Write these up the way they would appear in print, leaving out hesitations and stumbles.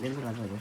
দেখুন আপনাকে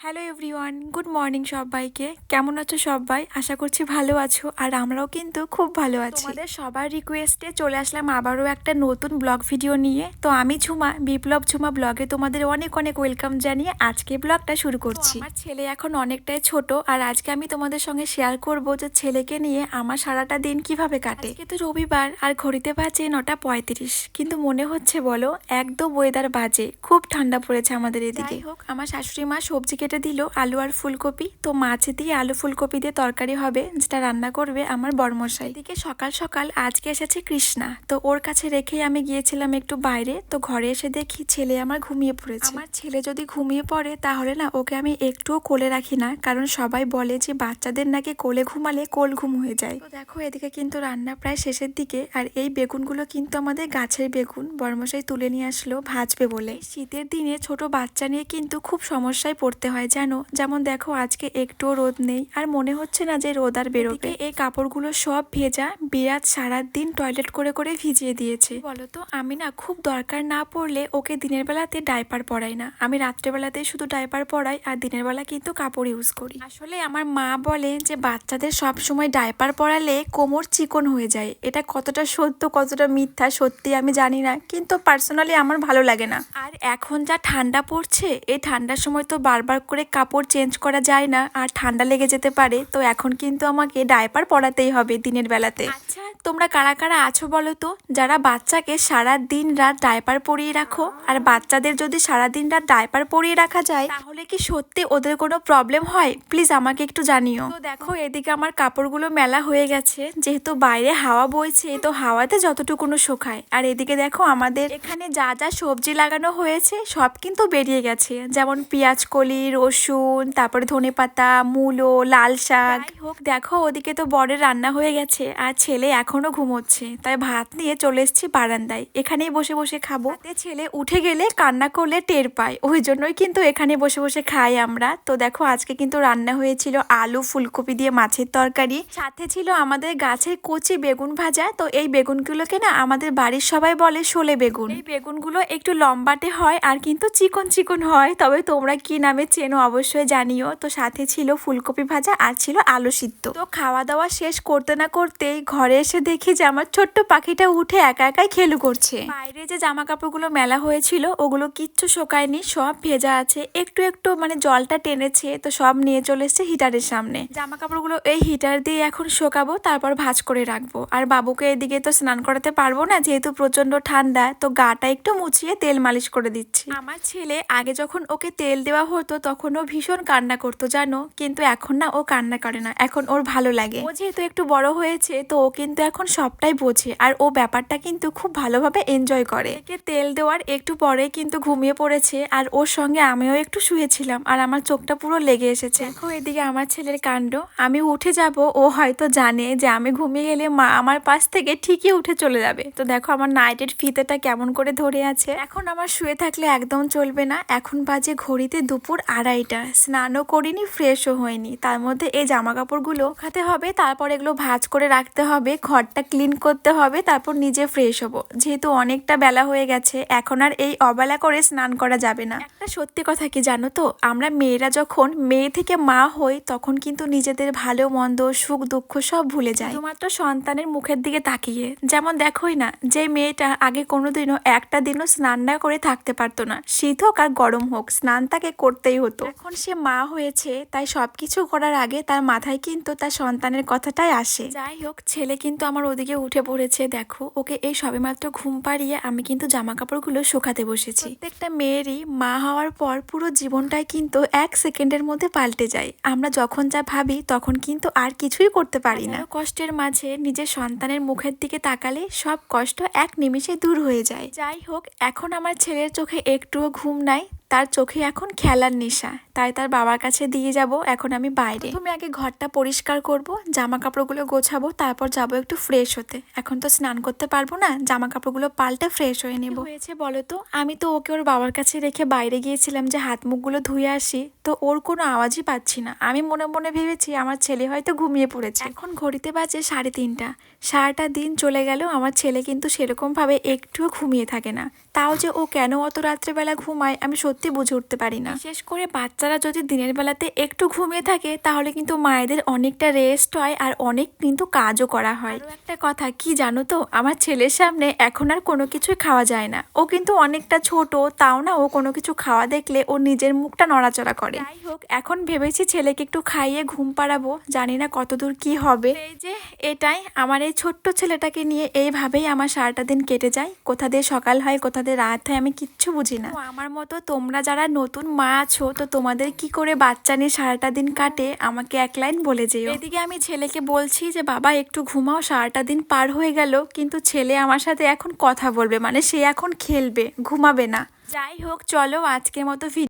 hello everyone, good morning সবাইকে। কেমন আছো সবাই? আশা করছি ভালো আছো, আর আমরাও কিন্তু খুব ভালো আছি। তোমাদের সবার রিকোয়েস্টে চলে আসলাম আবারও একটা নতুন ব্লগ ভিডিও নিয়ে। তো আমি ঝুমা, বিপ্লব ঝুমা ব্লগে তোমাদের অনেক অনেক ওয়েলকাম জানিয়ে আজকে ব্লগটা শুরু করছি। আমার ছেলে এখন অনেকটাই ছোট, আর আজকে আমি তোমাদের সঙ্গে শেয়ার করব যে ছেলেকে নিয়ে আমার সারাটা দিন কিভাবে কাটে। আজকে তো রবিবার, আর ঘড়িতে বাজে 9:35, কিন্তু মনে হচ্ছে বলো একদম ওয়েদার বাজে, খুব ঠান্ডা পড়েছে আমাদের এদিকে। যাই হোক, আমার শাশুড়ি মা সবজি কেটে দিল, আলু আর ফুলকপি। তো মাছ দিয়ে আলু ফুলকপি দিয়ে তরকারি হবে, যেটা রান্না করবে আমার বড়মশাই। এদিকে সকাল সকাল আজকে এসেছে কৃষ্ণা, তো ওর কাছে রেখেই আমি গিয়েছিলাম একটু বাইরে। তো ঘরে এসে দেখি ছেলে আমার ঘুমিয়ে পড়েছে। আমার ছেলে যদি ঘুমিয়ে পড়ে তাহলে না ওকে আমি একটুও কোলে রাখি না, কারণ সবাই বলে যে বাচ্চাদের নাকি কোলে ঘুমালে কোল ঘুম হয়ে যায়। তো দেখো এদিকে কিন্তু রান্না প্রায় শেষের দিকে, আর এই বেগুনগুলো কিন্তু আমাদের গাছের বেগুন, বড়মশাই তুলে নিয়ে আসলো ভাজবে বলে। শীতের দিনে ছোট বাচ্চা নিয়ে কিন্তু খুব সমস্যায় পড়তে হয় জানো। যেমন দেখো আজকে একটুও রোদ নেই, আর মনে হচ্ছে না যে রোদ আর বেরোবে। এই কাপড়গুলো সব ভেজা, বিরাট সারাদিন টয়লেট করে করে ভিজিয়ে দিয়েছে। বলতো আমি না খুব দরকার না পড়লে ওকে দিনের বেলাতে ডাইপার পরাই না, আমি রাত্রেবেলাতেই শুধু ডাইপার পরাই, আর দিনের বেলা কিন্তু কাপড় ইউজ করি। আসলে আমার মা বলে যে বাচ্চাদের সব সময় ডাইপার পরালে কোমর চিকন হয়ে যায়। এটা কতটা সত্য কতটা মিথ্যা সত্যি আমি জানি না, কিন্তু পার্সোনালি আমার ভালো লাগে না। আর এখন যা ঠান্ডা পড়ছে, এই ঠান্ডার সময় তো বারবার করে কাপড় চেঞ্জ করা যায় না, আর ঠান্ডা লেগে যেতে পারে। তো এখন কিন্তু আমাকে ডাইপার পরাতেই হবে দিনের বেলাতে। আচ্ছা, তোমরা কারা কারা আছো বলো তো, যারা বাচ্চাকে সারা দিন রাত ডাইপার পরিয়ে রাখো? আর বাচ্চাদের যদি সারা দিন রাত ডাইপার পরিয়ে রাখা যায় তাহলে কি সত্যি ওদের কোনো প্রবলেম হয়? প্লিজ আমাকে একটু জানিও। তো দেখো এদিকে আমার কাপড়গুলো মেলা হয়ে গেছে, যেহেতু বাইরে হাওয়া বইছে তো হাওয়াতে যতটুকুনো শুকায়। আর এদিকে দেখো আমাদের এখানে যা যা সবজি লাগানো হয়েছে সব কিন্তু বেরিয়ে গেছে, যেমন পেঁয়াজ কলি, রসুন, তারপরে ধনেপাতা, মূলো, লাল শাক। যাই হোক দেখো ওদিকে তো বরের রান্না হয়ে গেছে, আর ছেলে এখনো ঘুমোচ্ছে, তাই ভাত নিয়ে চলে এসেছি বারান্দায়, এখানেই বসে বসে খাবো। ছেলে উঠে গেলে কান্না করলে টের পায়, ওই জন্যই কিন্তু এখানে বসে বসে খাই আমরা। তো দেখো আজকে কিন্তু রান্না হয়েছিল আলু ফুলকপি দিয়ে মাছের তরকারি, সাথে ছিল আমাদের গাছের কচি বেগুন ভাজা। তো এই বেগুনগুলোকে না আমাদের বাড়ির সবাই বলে শোলে বেগুন। এই বেগুনগুলো একটু লম্বাটে হয় আর কিন্তু চিকন চিকন হয়, তবে তোমরা কি নামে চেনো অবশ্যই জানিও। তো সাথে ছিল ফুলকপি ভাজা আর ছিল আলু সিদ্ধ। তো খাওয়া দাওয়া শেষ করতে না করতেই ঘরে এসে দেখি যে আমার ছোট্ট পাখিটা উঠে একা একাই খেলু করছে। বাইরে যে জামা কাপড়গুলো মেলা হয়েছিল ওগুলো কিচ্ছু শোকায়নি, সব ভেজা আছে, একটু একটু মানে জলটা টেনেছে। তো সব নিয়ে চলে এসছে হিটারের সামনে। জামা কাপড়গুলো এই হিটার দিয়ে এখন শোকাবো, তারপর ভাঁজ করে রাখবো। আর বাবুকে এদিকে তো স্নান করাতে পারবো না, যেহেতু প্রচন্ড ঠান্ডা, তো গাটা একটু মুছিয়ে তেল মালিশ করে দিচ্ছি। আমার ছেলে আগে যখন ওকে তেল দেওয়া হতো তখন ও ভীষণ কান্না করতো জানো, কিন্তু এখন না ও কান্না করে না, এখন ওর ভালো লাগে। ও যেহেতু একটু বড় হয়েছে তো ও কিন্তু এখন সবটাই বোঝে, আর ও ব্যাপারটা কিন্তু খুব ভালোভাবে এনজয় করে। একে তেল দেওয়ার একটু পরে কিন্তু ঘুমিয়ে পড়েছে, আর ওর সঙ্গে আমিও একটু শুয়েছিলাম, আর আমার চোখটা পুরো লেগে এসেছে। দেখো এদিকে আমার ছেলের কাণ্ড, আমি উঠে যাব ও হয়তো জানে যে আমি ঘুমিয়ে গেলে মা আমার পাশ থেকে ঠিকই উঠে চলে যাবে। তো দেখো আমার নাইটের ফিতেটা কেমন করে ধরে আছে। এখন আমার শুয়ে থাকলে একদম চলবে না। এখন বাজে ঘড়িতে দুপুর 2:30, স্নানও করিনি, ফ্রেশও হয়নি, তার মধ্যে এই জামা কাপড়গুলো খাতে হবে, তারপর এগুলো ভাঁজ করে রাখতে হবে, ঘরটা ক্লিন করতে হবে, তারপর নিজে ফ্রেশ হবো। যেহেতু অনেকটা বেলা হয়ে গেছে, এখন আর এই অবেলা করে স্নান করা যাবে না। একটা সত্যি কথা কি জানো তো, আমরা মেয়েরা যখন মেয়ে থেকে মা হই তখন কিন্তু নিজেদের ভালো মন্দ সুখ দুঃখ সব ভুলে যায়, শুধুমাত্র সন্তানের মুখের দিকে তাকিয়ে। যেমন দেখোই না, যে মেয়েটা আগে কোনোদিনও একটা দিনও স্নান না করে থাকতে পারতো না, শীত হোক আর গরম হোক স্নান তাকে করতেই হতো। এখন সে মা হয়েছে, তাই সবকিছু করার আগে তার মাথায় কিন্তু তার সন্তানের কথাটাই আসে। যাই হোক ছেলে কিন্তু আমার ওদিকে উঠে পড়েছে, দেখো ওকে এই সবেমাত্র ঘুম পাড়িয়ে আমি কিন্তু জামা কাপড়গুলো শুকাতে বসেছি। প্রত্যেকটা মেয়েরই মা হওয়ার পর পুরো জীবনটাই কিন্তু 1 সেকেন্ডের মধ্যে পাল্টে যায়। আমরা যখন যা ভাবি তখন কিন্তু আর কিছুই করতে পারি না। কষ্টের মাঝে নিজের সন্তানের মুখের দিকে তাকালে সব কষ্ট 1 নিমিষে দূর হয়ে যায়। যাই হোক এখন আমার ছেলের চোখে একটুও ঘুম নাই, তার চোখে এখন খেলার নেশা, তাই তার বাবার কাছে দিয়ে যাব এখন আমি বাইরে। তুমি আগে ঘরটা পরিষ্কার করব, জামা কাপড়গুলো গোছাবো, তারপর যাব একটু ফ্রেশ হতে। এখন তো স্নান করতে পারবো না, জামা কাপড়গুলো পাল্টে ফ্রেশ হয়ে নেব। হয়েছে বলো তো, আমি তো ওকে ওর বাবার কাছে রেখে বাইরে গিয়েছিলাম যে হাত মুখগুলো ধুয়ে আসি, তো ওর কোনো আওয়াজই পাচ্ছি না। আমি মনে মনে ভেবেছি আমার ছেলে হয়তো ঘুমিয়ে পড়েছে। এখন ঘড়িতে বাজে 3:30। সারাটা দিন চলে গেল, আমার ছেলে কিন্তু সেরকমভাবে একটুও ঘুমিয়ে থাকে না। তাও যে ও কেন অত রাত্রেবেলা ঘুমায় আমি সত্যি বুঝে উঠতে পারি না। বিশেষ করে বাচ্চারা যদি দিনের বেলাতে একটু ঘুমিয়ে থাকে তাহলে কিন্তু মায়েদের অনেকটা রেস্ট হয় আর অনেক কিন্তু কাজও করা হয়। আরও একটা কথা কি জানো তো, আমার ছেলের সামনে এখন আর কোনো কিছুই খাওয়া যায় না। ও কিন্তু অনেকটা ছোট, তাও না ও কোনো কিছু খাওয়া দেখলে ও নিজের মুখটা নড়াচড়া করে। যাই হোক, এখন ভেবেছি ছেলেকে একটু খাইয়ে ঘুম পাড়াবো, জানি না কতদূর কি হবে। এই যে এটাই আমার এই ছোট্ট ছেলেটাকে নিয়ে এইভাবেই আমার সারাটা দিন কেটে যায়। কোথা দিয়ে সকাল হয় কোথা দিয়ে রাত হয় আমি কিচ্ছু বুঝি না। আমার মতো তোমরা যারা নতুন মা আছো, তো তোমাদের কি করে বাচ্চা নিয়ে সারাটা দিন কাটে আমাকে এক লাইন বলে যেও। এদিকে আমি ছেলেকে বলছি যে বাবা একটু ঘুমাও, সারাটা দিন পার হয়ে গেল, কিন্তু ছেলে আমার সাথে এখন কথা বলবে, মানে সে এখন খেলবে, ঘুমাবে না। যাই হোক চলো, আজকের মতো